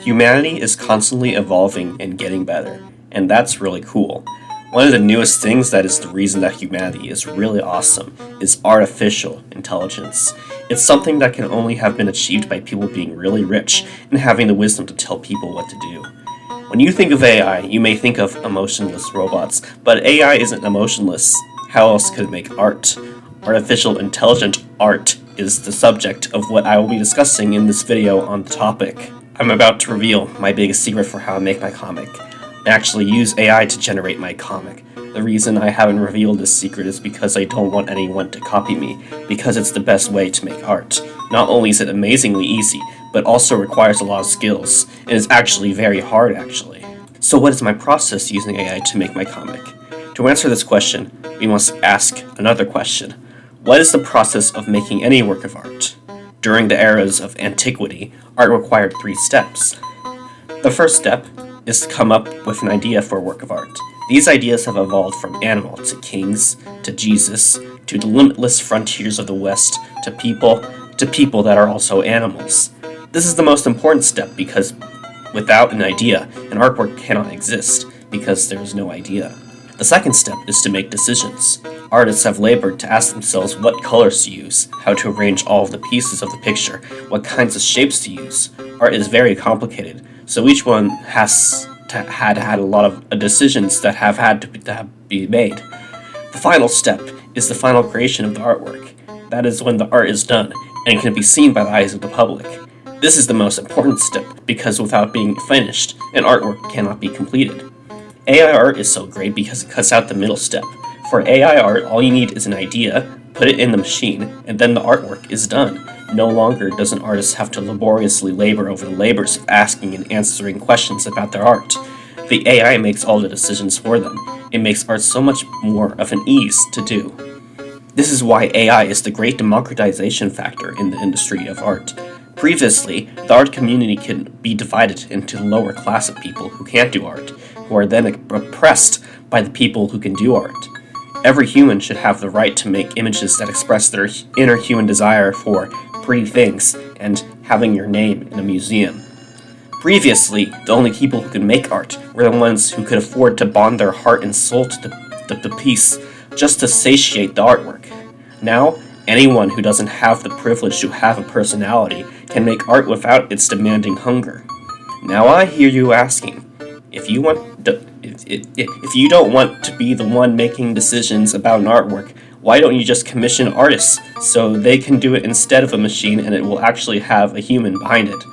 Humanity is constantly evolving and getting better, and that's really cool. One of the newest things that is the reason that humanity is really awesome is artificial intelligence. It's something that can only have been achieved by people being really rich and having the wisdom to tell people what to do. When you think of AI, you may think of emotionless robots, but AI isn't emotionless. How else could it make art? Artificial intelligent art is the subject of what I will be discussing in this video on the topic. I'm about to reveal my biggest secret for how I make my comic. I actually use AI to generate my comic. The reason I haven't revealed this secret is because I don't want anyone to copy me, because it's the best way to make art. Not only is it amazingly easy, but also requires a lot of skills, and is actually very hard actually. So what is my process using AI to make my comic? To answer this question, we must ask another question. What is the process of making any work of art? During the eras of antiquity, art required 3 steps. The first step is to come up with an idea for a work of art. These ideas have evolved from animal to kings, to Jesus, to the limitless frontiers of the West, to people that are also animals. This is the most important step because without an idea, an artwork cannot exist because there is no idea. The second step is to make decisions. Artists have labored to ask themselves what colors to use, how to arrange all of the pieces of the picture, what kinds of shapes to use. Art is very complicated, so each one has had a lot of decisions that have had to be made. The final step is the final creation of the artwork. That is when the art is done and can be seen by the eyes of the public. This is the most important step because without being finished, an artwork cannot be completed. AI art is so great because it cuts out the middle step. For AI art, all you need is an idea, put it in the machine, and then the artwork is done. No longer does an artist have to laboriously labor over the labors of asking and answering questions about their art. The AI makes all the decisions for them. It makes art so much more of an ease to do. This is why AI is the great democratization factor in the industry of art. Previously, the art community could be divided into the lower class of people who can't do art, who are then oppressed by the people who can do art. Every human should have the right to make images that express their inner human desire for pretty things and having your name in a museum. Previously, the only people who could make art were the ones who could afford to bond their heart and soul to the piece just to satiate the artwork. Now, anyone who doesn't have the privilege to have a personality can make art without its demanding hunger. Now I hear you asking, if you don't want to be the one making decisions about an artwork, why don't you just commission artists so they can do it instead of a machine and it will actually have a human behind it?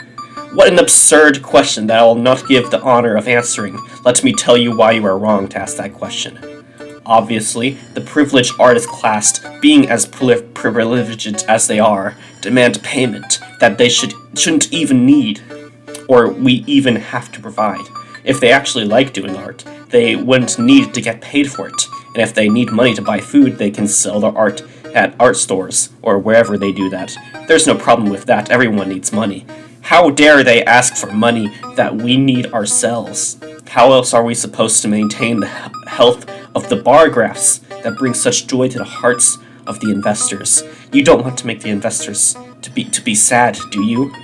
What an absurd question that I will not give the honor of answering. Let me tell you why you are wrong to ask that question. Obviously, the privileged artist class, being as privileged as they are, demand payment that they shouldn't even need, or we even have to provide. If they actually like doing art, they wouldn't need to get paid for it, and if they need money to buy food, they can sell their art at art stores, or wherever they do that. There's no problem with that, everyone needs money. How dare they ask for money that we need ourselves? How else are we supposed to maintain the health of the bar graphs that bring such joy to the hearts of the investors? You don't want to make the investors to be sad, do you?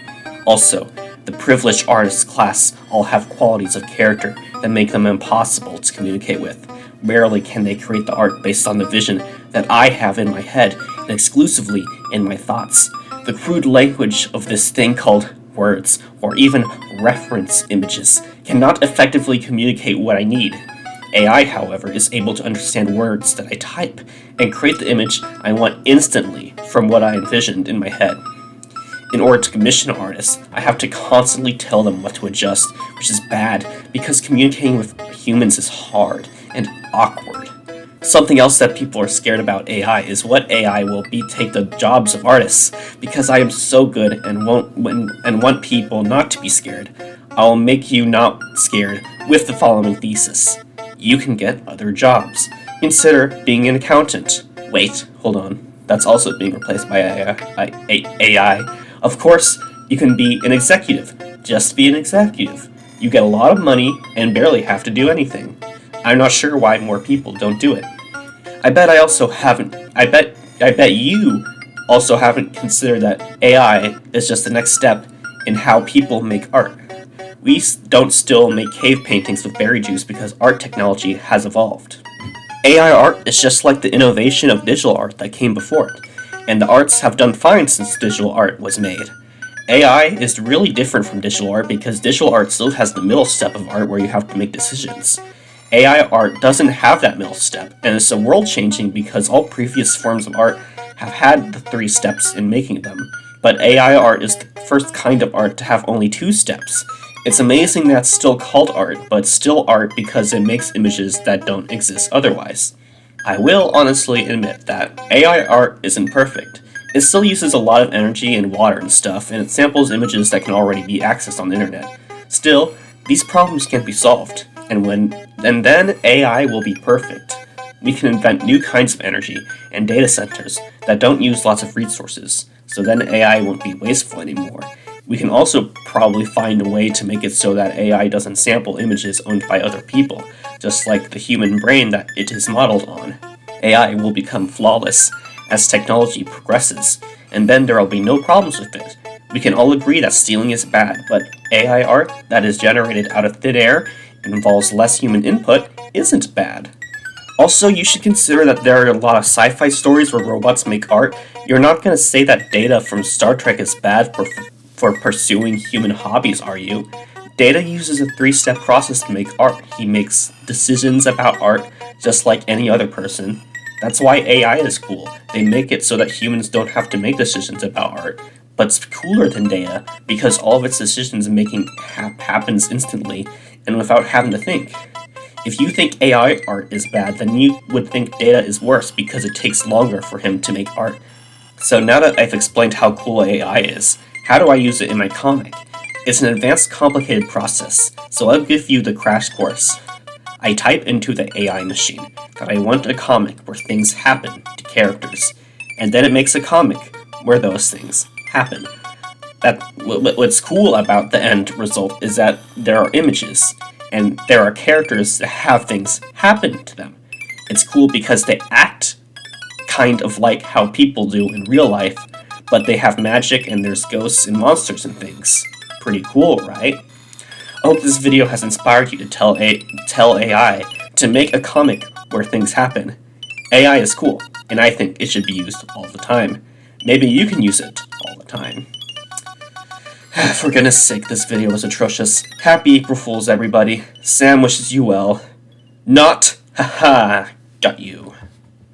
Also, the privileged artist class all have qualities of character that make them impossible to communicate with. Rarely can they create the art based on the vision that I have in my head and exclusively in my thoughts. The crude language of this thing called words, or even reference images, cannot effectively communicate what I need. AI, however, is able to understand words that I type and create the image I want instantly from what I envisioned in my head. In order to commission artists, I have to constantly tell them what to adjust, which is bad because communicating with humans is hard and awkward. Something else that people are scared about AI is what AI will take the jobs of artists. Because I am so good and want people not to be scared, I'll make you not scared with the following thesis. You can get other jobs. Consider being an accountant. Wait, hold on. That's also being replaced by AI. Of course, you can be an executive. Just be an executive. You get a lot of money and barely have to do anything. I'm not sure why more people don't do it. I bet you also haven't considered that AI is just the next step in how people make art. we don't still make cave paintings with berry juice because art technology has evolved. AI art is just like the innovation of digital art that came before it, and the arts have done fine since digital art was made. AI is really different from digital art because digital art still has the middle step of art where you have to make decisions. AI art doesn't have that middle step, and it's a world changing because all previous forms of art have had the 3 steps in making them. But AI art is the first kind of art to have only 2 steps. It's amazing that it's still called art, but it's still art because it makes images that don't exist otherwise. I will honestly admit that AI art isn't perfect. It still uses a lot of energy and water and stuff, and it samples images that can already be accessed on the internet. Still, these problems can be solved, and then AI will be perfect. We can invent new kinds of energy and data centers that don't use lots of resources, so then AI won't be wasteful anymore. We can also probably find a way to make it so that AI doesn't sample images owned by other people, just like the human brain that it is modeled on. AI will become flawless as technology progresses, and then there will be no problems with it. We can all agree that stealing is bad, but AI art that is generated out of thin air and involves less human input isn't bad. Also, you should consider that there are a lot of sci-fi stories where robots make art. You're not going to say that Data from Star Trek is bad for pursuing human hobbies, are you? Data uses a 3-step process to make art. He makes decisions about art just like any other person. That's why AI is cool. They make it so that humans don't have to make decisions about art. But it's cooler than Data because all of its decisions making happens instantly and without having to think. If you think AI art is bad, then you would think Data is worse because it takes longer for him to make art. So now that I've explained how cool AI is, how do I use it in my comic? It's an advanced, complicated process, so I'll give you the crash course. I type into the AI machine that I want a comic where things happen to characters, and then it makes a comic where those things happen. What's cool about the end result is that there are images, and there are characters that have things happen to them. It's cool because they act kind of like how people do in real life, but they have magic and there's ghosts and monsters and things. Pretty cool, right? I hope this video has inspired you to tell AI to make a comic where things happen. AI is cool, and I think it should be used all the time. Maybe you can use it all the time. For goodness sake, this video was atrocious. Happy April Fools, everybody. Sam wishes you well. Not, haha, got you.